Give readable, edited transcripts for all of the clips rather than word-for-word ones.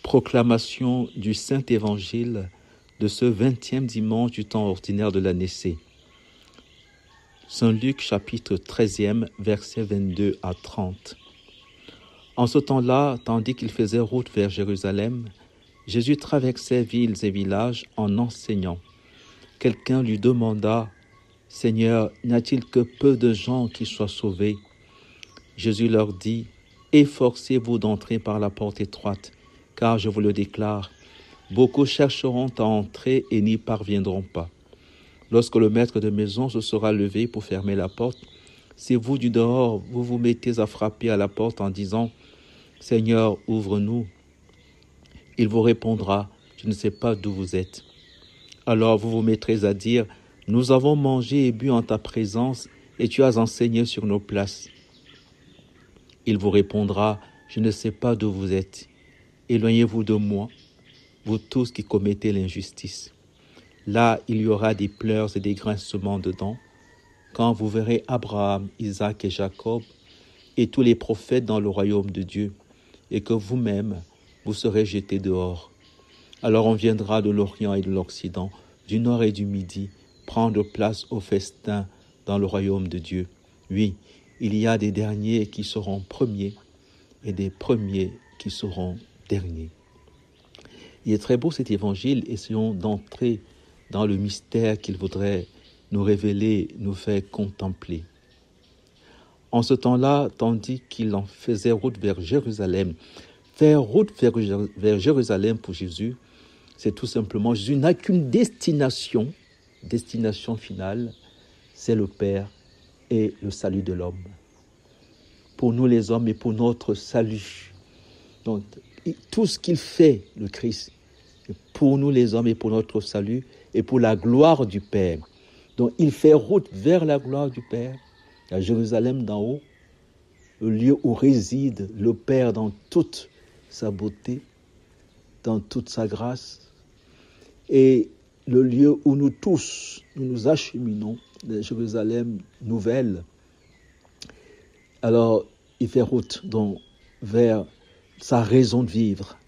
Proclamation du Saint-Évangile de ce 20e dimanche du temps ordinaire de l'année C. Saint Luc, chapitre 13e, versets 22 à 30. En ce temps-là, tandis qu'il faisait route vers Jérusalem, Jésus traversait villes et villages en enseignant. Quelqu'un lui demanda, « Seigneur, n'y a-t-il que peu de gens qui soient sauvés ?» Jésus leur dit, « Efforcez-vous d'entrer par la porte étroite, car je vous le déclare, beaucoup chercheront à entrer et n'y parviendront pas. Lorsque le maître de maison se sera levé pour fermer la porte, si vous du dehors, vous vous mettez à frapper à la porte en disant, « Seigneur, ouvre-nous », il vous répondra, « Je ne sais pas d'où vous êtes. » Alors vous vous mettrez à dire, « Nous avons mangé et bu en ta présence, et tu as enseigné sur nos places. » Il vous répondra, « Je ne sais pas d'où vous êtes. Éloignez-vous de moi, vous tous qui commettez l'injustice. » Là, il y aura des pleurs et des grincements de dents, quand vous verrez Abraham, Isaac et Jacob, et tous les prophètes dans le royaume de Dieu, et que vous-même, vous serez jetés dehors. Alors on viendra de l'Orient et de l'Occident, du Nord et du Midi, prendre place au festin dans le royaume de Dieu. Oui, il y a des derniers qui seront premiers, et des premiers qui seront derniers. Il est très beau cet évangile, essayons d'entrer dans le mystère qu'il voudrait nous révéler, nous faire contempler. En ce temps-là, tandis qu'il en faisait route vers Jérusalem, faire route vers Jérusalem pour Jésus, c'est tout simplement, Jésus n'a qu'une destination finale, c'est le Père et le salut de l'homme. Pour nous les hommes et pour notre salut. Donc, tout ce qu'il fait, le Christ, pour nous les hommes et pour notre salut et pour la gloire du Père. Donc, il fait route vers la gloire du Père, à Jérusalem d'en haut, le lieu où réside le Père dans toute sa beauté, dans toute sa grâce, et le lieu où nous tous, nous nous acheminons, de Jérusalem nouvelle. Alors, il fait route donc vers sa raison de vivre,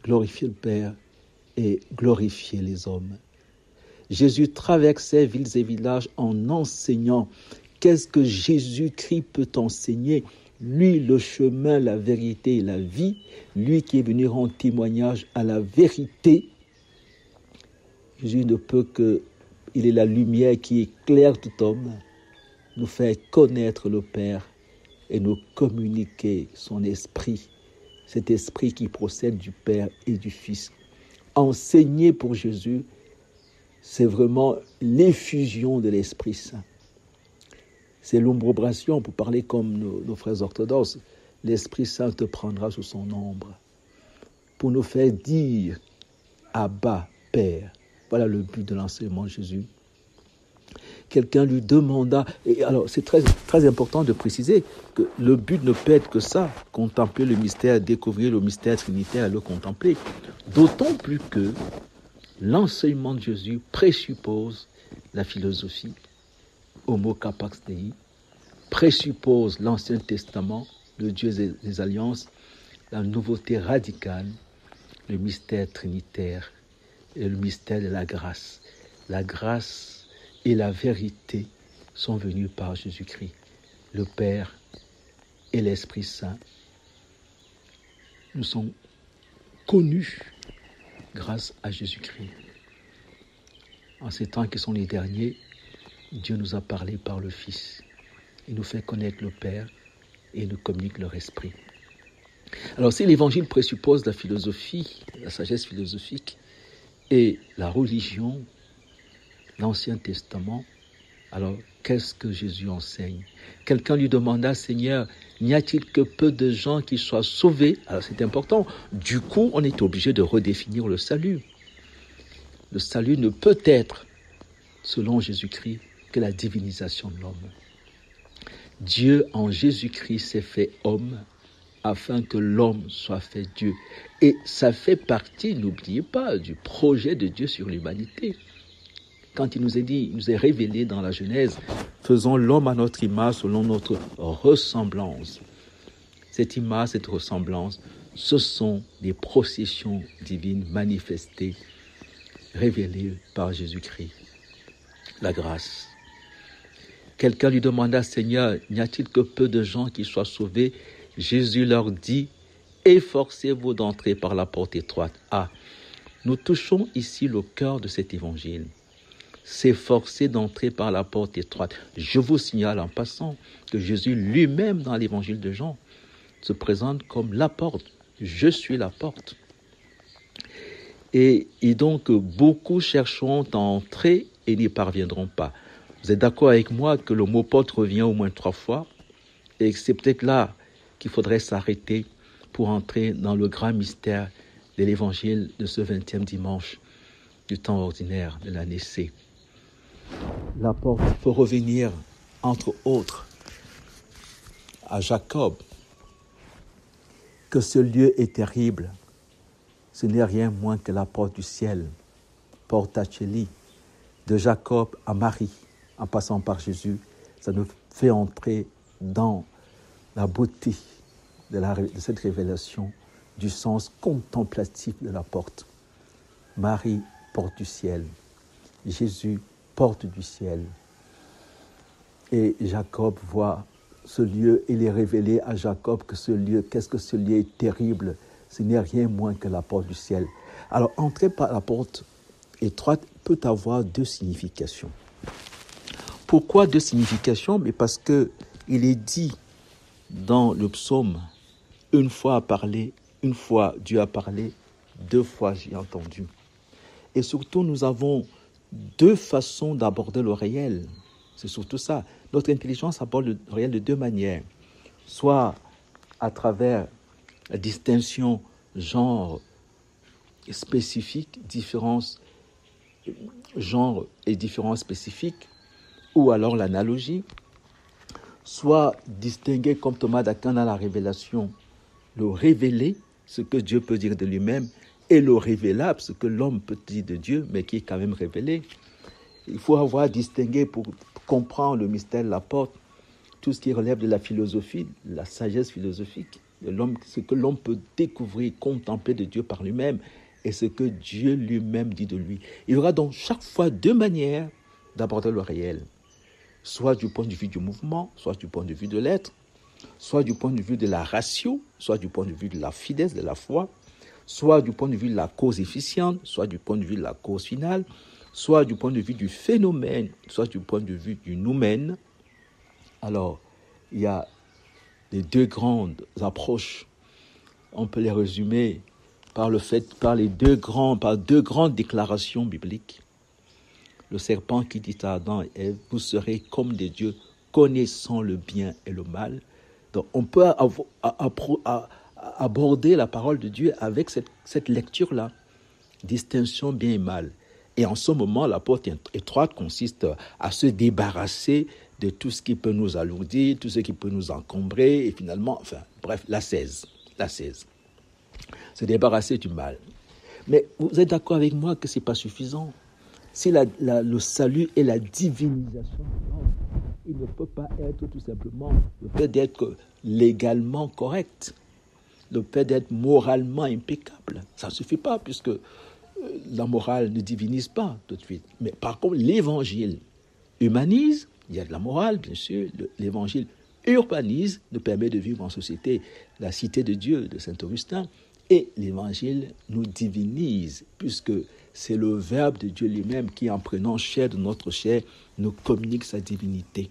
glorifier le Père et glorifier les hommes. Jésus traversait villes et villages en enseignant. Qu'est-ce que Jésus-Christ peut enseigner? Lui, le chemin, la vérité et la vie, lui qui est venu rendre témoignage à la vérité. Jésus ne peut que, il est la lumière qui éclaire tout homme, nous faire connaître le Père et nous communiquer son esprit, cet esprit qui procède du Père et du Fils. Enseigner pour Jésus, c'est vraiment l'effusion de l'Esprit Saint. C'est l'ombrobration, pour parler comme nos frères orthodoxes. L'Esprit Saint te prendra sous son ombre pour nous faire dire « Abba, Père ». Voilà le but de l'enseignement de Jésus. Quelqu'un lui demanda, et alors c'est très, très important de préciser que le but ne peut être que ça, contempler le mystère, découvrir le mystère trinitaire et le contempler. D'autant plus que l'enseignement de Jésus présuppose la philosophie, homo capax Dei, présuppose l'Ancien Testament, le Dieu des alliances, la nouveauté radicale, le mystère trinitaire et le mystère de la grâce. La grâce et la vérité sont venus par Jésus-Christ, le Père et l'Esprit Saint. Nous sommes connus grâce à Jésus-Christ. En ces temps qui sont les derniers, Dieu nous a parlé par le Fils. Il nous fait connaître le Père et il nous communique leur esprit. Alors si l'Évangile présuppose la philosophie, la sagesse philosophique et la religion, l'Ancien Testament, alors qu'est-ce que Jésus enseigne? Quelqu'un lui demanda, Seigneur, n'y a-t-il que peu de gens qui soient sauvés? Alors c'est important. Du coup, on est obligé de redéfinir le salut. Le salut ne peut être, selon Jésus-Christ, que la divinisation de l'homme. Dieu en Jésus-Christ s'est fait homme afin que l'homme soit fait Dieu. Et ça fait partie, n'oubliez pas, du projet de Dieu sur l'humanité. Quand il nous est dit, il nous est révélé dans la Genèse, faisons l'homme à notre image selon notre ressemblance. Cette image, cette ressemblance Ce sont des processions divines manifestées, révélées par Jésus-Christ. La grâce. Quelqu'un lui demanda, Seigneur, n'y a-t-il que peu de gens qui soient sauvés? Jésus leur dit, efforcez-vous d'entrer par la porte étroite. Ah, nous touchons ici le cœur de cet évangile. S'efforcer d'entrer par la porte étroite. Je vous signale en passant que Jésus lui-même dans l'évangile de Jean se présente comme la porte. Je suis la porte. Et donc, beaucoup chercheront à entrer et n'y parviendront pas. Vous êtes d'accord avec moi que le mot porte revient au moins 3 fois et que c'est peut-être là qu'il faudrait s'arrêter pour entrer dans le grand mystère de l'évangile de ce 20e dimanche du temps ordinaire de l'année C. La porte peut revenir, entre autres, à Jacob, que ce lieu est terrible. Ce n'est rien moins que la porte du ciel, porte Acheli, de Jacob à Marie, en passant par Jésus. Ça nous fait entrer dans la beauté de cette révélation du sens contemplatif de la porte. Marie, porte du ciel. Jésus, porte du ciel. Et Jacob voit ce lieu, il est révélé à Jacob que ce lieu, qu'est-ce que ce lieu est terrible. Ce n'est rien moins que la porte du ciel. Alors, entrer par la porte étroite peut avoir 2 significations. Pourquoi 2 significations? Mais parce que il est dit dans le psaume, une fois Dieu a parlé, 2 fois j'ai entendu. Et surtout, nous avons 2 façons d'aborder le réel. C'est surtout ça. Notre intelligence aborde le réel de 2 manières. Soit à travers la distinction genre spécifique, différence genre et différence spécifique, ou alors l'analogie, soit distinguer comme Thomas d'Aquin dans la révélation, le révélé, ce que Dieu peut dire de lui-même, et le révélable, ce que l'homme peut dire de Dieu, mais qui est quand même révélé. Il faut avoir distingué pour comprendre le mystère de la porte, tout ce qui relève de la philosophie, la sagesse philosophique de l'homme, ce que l'homme peut découvrir, contempler de Dieu par lui-même, et ce que Dieu lui-même dit de lui. Il y aura donc chaque fois 2 manières d'aborder le réel, soit du point de vue du mouvement, soit du point de vue de l'être, soit du point de vue de la ratio, soit du point de vue de la fidèse, de la foi, soit du point de vue de la cause efficiente, soit du point de vue de la cause finale, soit du point de vue du phénomène, soit du point de vue du noumène. Alors, il y a les 2 grandes approches. On peut les résumer par 2 grandes déclarations bibliques. Le serpent qui dit à Adam et Ève, vous serez comme des dieux, connaissant le bien et le mal. Donc, on peut aborder la parole de Dieu avec cette lecture-là. Distinction bien et mal. Et en ce moment, la porte étroite consiste à se débarrasser de tout ce qui peut nous alourdir, tout ce qui peut nous encombrer, et finalement, l'ascèse. Se débarrasser du mal. Mais vous êtes d'accord avec moi que ce n'est pas suffisant. Si le salut est la divinisation de l'homme, il ne peut pas être tout simplement le fait d'être légalement correct, le fait d'être moralement impeccable. Ça ne suffit pas, puisque la morale ne divinise pas tout de suite. Mais par contre, l'évangile humanise, il y a de la morale, bien sûr, l'évangile urbanise, nous permet de vivre en société, la cité de Dieu de Saint-Augustin, et l'évangile nous divinise, puisque c'est le Verbe de Dieu lui-même qui, en prenant chair de notre chair, nous communique sa divinité.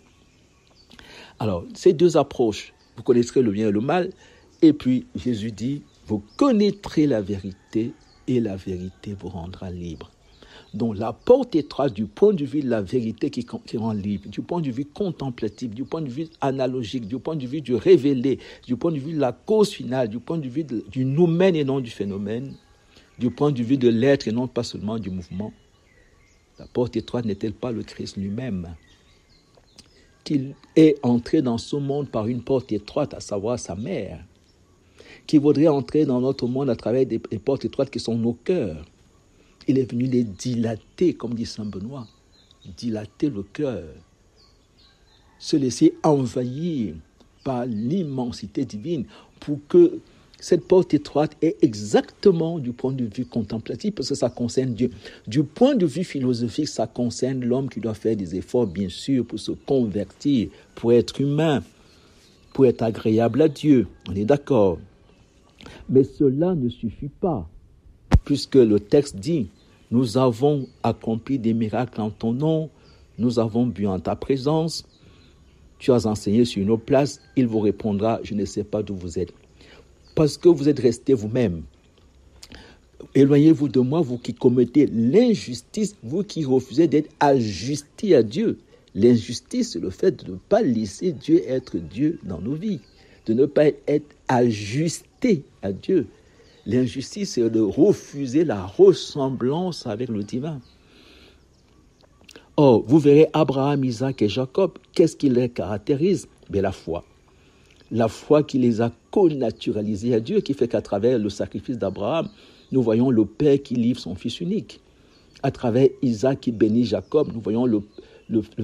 Alors, ces 2 approches, vous connaîtrez le bien et le mal, et puis Jésus dit, vous connaîtrez la vérité, et la vérité vous rendra libre. Donc la porte étroite du point de vue de la vérité qui rend libre, du point de vue contemplatif, du point de vue analogique, du point de vue du révélé, du point de vue de la cause finale, du point de vue du noumène et non du phénomène, du point de vue de l'être et non pas seulement du mouvement. La porte étroite n'est-elle pas le Christ lui-même, qu'il est entré dans ce monde par une porte étroite, à savoir sa mère, qui voudrait entrer dans notre monde à travers des portes étroites qui sont nos cœurs. Il est venu les dilater, comme dit Saint Benoît, dilater le cœur, se laisser envahir par l'immensité divine pour que Cette porte étroite est exactement du point de vue contemplatif, parce que ça concerne Dieu. Du point de vue philosophique, ça concerne l'homme qui doit faire des efforts, bien sûr, pour se convertir, pour être humain, pour être agréable à Dieu. On est d'accord. Mais cela ne suffit pas, puisque le texte dit, nous avons accompli des miracles en ton nom, nous avons bu en ta présence, tu as enseigné sur nos places, il vous répondra, je ne sais pas d'où vous êtes. Parce que vous êtes restés vous-même. Éloignez-vous de moi, vous qui commettez l'injustice, vous qui refusez d'être ajustis à Dieu. L'injustice, c'est le fait de ne pas laisser Dieu être Dieu dans nos vies, de ne pas être ajusté à Dieu. L'injustice, c'est de refuser la ressemblance avec le divin. Or, vous verrez Abraham, Isaac et Jacob, qu'est-ce qui les caractérise? Mais la foi. La foi qui les a connaturalisés à Dieu, qui fait qu'à travers le sacrifice d'Abraham, nous voyons le Père qui livre son Fils unique. À travers Isaac qui bénit Jacob, nous voyons le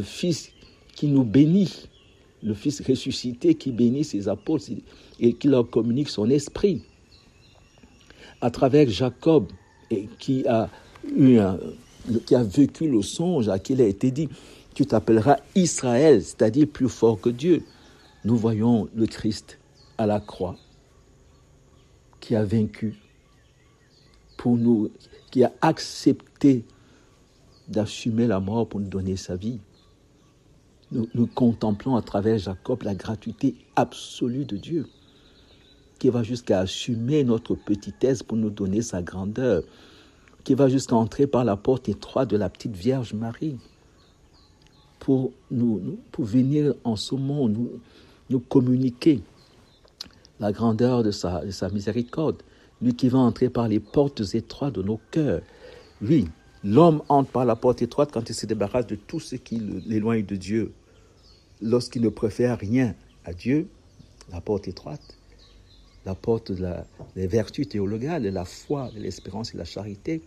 Fils qui nous bénit, le Fils ressuscité qui bénit ses apôtres et qui leur communique son esprit. À travers Jacob, qui a vécu le songe, à qui il a été dit, tu t'appelleras Israël, c'est-à-dire plus fort que Dieu. Nous voyons le Christ à la croix, qui a vaincu pour nous, qui a accepté d'assumer la mort pour nous donner sa vie. Nous contemplons à travers Jacob la gratuité absolue de Dieu, qui va jusqu'à assumer notre petitesse pour nous donner sa grandeur, qui va jusqu'à entrer par la porte étroite de la petite Vierge Marie, pour venir en ce monde, nous communiquer la grandeur de sa miséricorde. Lui qui va entrer par les portes étroites de nos cœurs. Oui, l'homme entre par la porte étroite quand il se débarrasse de tout ce qui l'éloigne de Dieu. Lorsqu'il ne préfère rien à Dieu, la porte étroite, la porte des vertus théologales, de la foi, de l'espérance et de la charité.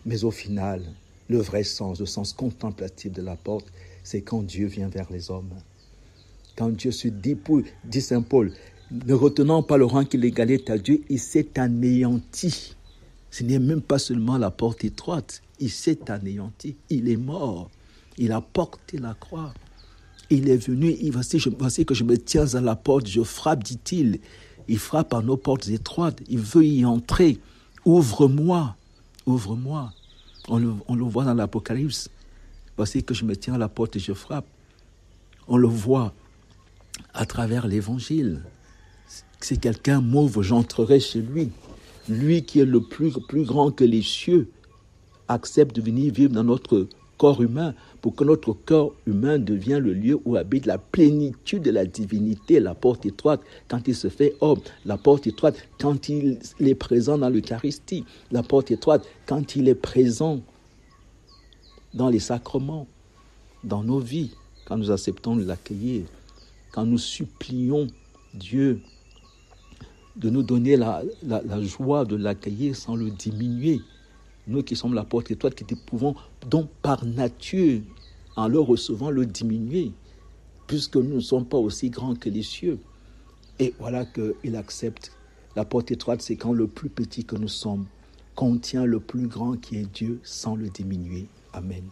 Mais au final, le vrai sens, le sens contemplatif de la porte, c'est quand Dieu vient vers les hommes. Quand Dieu se dépouille, dit saint Paul, ne retenant pas le rang qu'il égalait à Dieu, il s'est anéanti. Ce n'est même pas seulement la porte étroite, il s'est anéanti, il est mort, il a porté la croix. Il est venu, voici que je me tiens à la porte, je frappe, dit-il. Il frappe à nos portes étroites, il veut y entrer. Ouvre-moi, ouvre-moi. On le voit dans l'Apocalypse. Voici que je me tiens à la porte et je frappe. On le voit à travers l'Évangile. Si quelqu'un m'ouvre, j'entrerai chez lui. Lui qui est le plus grand que les cieux accepte de venir vivre dans notre corps humain pour que notre corps humain devienne le lieu où habite la plénitude de la divinité, la porte étroite quand il se fait homme, la porte étroite quand il est présent dans l'Eucharistie, la porte étroite quand il est présent dans les sacrements, dans nos vies, quand nous acceptons de l'accueillir, quand nous supplions Dieu de nous donner la joie de l'accueillir sans le diminuer. Nous qui sommes la porte étroite, qui pouvons donc par nature, en le recevant, le diminuer, puisque nous ne sommes pas aussi grands que les cieux. Et voilà qu'il accepte. La porte étroite, c'est quand le plus petit que nous sommes contient le plus grand qui est Dieu sans le diminuer. Amen.